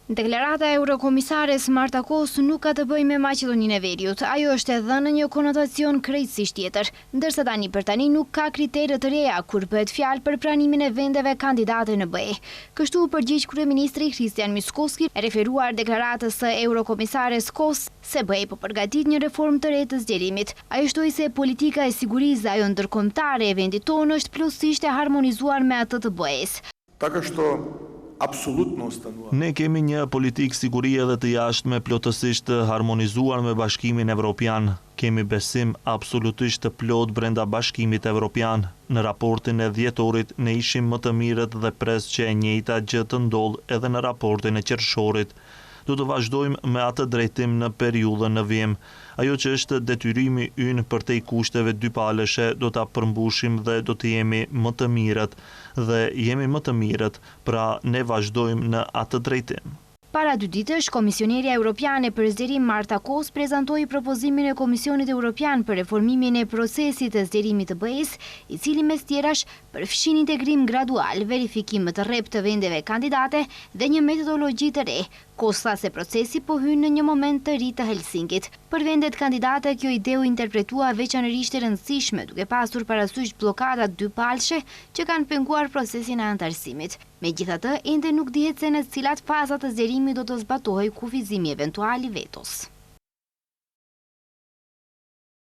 Deklarata e Eurokomisares Marta Kos nuk ka të bëjë me Maqedoninë e Veriut. Ajo është e dhënë një konotacion krejtësisht tjetër, ndërsa tani për tani nuk ka kritere të reja kur bëhet fjalë për pranimin e vendeve kandidate në BE. Kështu përgjigj kryeministri Kristian Mickoski, referuar deklaratës së Eurokomisares Kos se BE po përgatit një reformë të re të zgjerimit. Ajo shtoi se politika e sigurisë ajo ndërkombëtare e vendit tonë është plotësisht e harmonizuar me atë të BE-s. Ne kemi një politikë sigurie dhe të jashtme plotësisht të harmonizuar me Bashkimin Evropian. Kemi besim absolutisht të plot brenda Bashkimit Evropian. Në raportin e dhjetorit ne ishim më të mirët dhe pres që e njëjta gjë të ndodh edhe në raportin e qershorit. Do të vazhdojmë me atë drejtim në periudhën në vijim. Ajo që është detyrimi ynë për te kushteve dypaleshe do ta përmbushim dhe do të jemi më të mirët dhe jemi më të mirët, pra ne vazhdojmë në atë drejtim. Para 2 ditësh, Komisionerja Europiane për zgjerim Marta Kos prezantoi propozimin e Komisionit Europian për reformimin e procesit të zgjerimit të BE-s, i cili mes tjerash përfshin integrim gradual, verifikim më të rreptë të vendeve kandidate dhe një metodologji të re. Kos tha se procesi po hyn në një moment të ri të Helsinkit. Për vendet kandidate kjo ide u interpretua veçanërisht e rëndësishme, duke pasur parasysh bllokadat dypalshe që kanë penguar procesin e antarësimit. Megjithatë, ende nuk dihet se në cilat faza të zgjerimit do të zbatohej kufizimi eventual i vetos.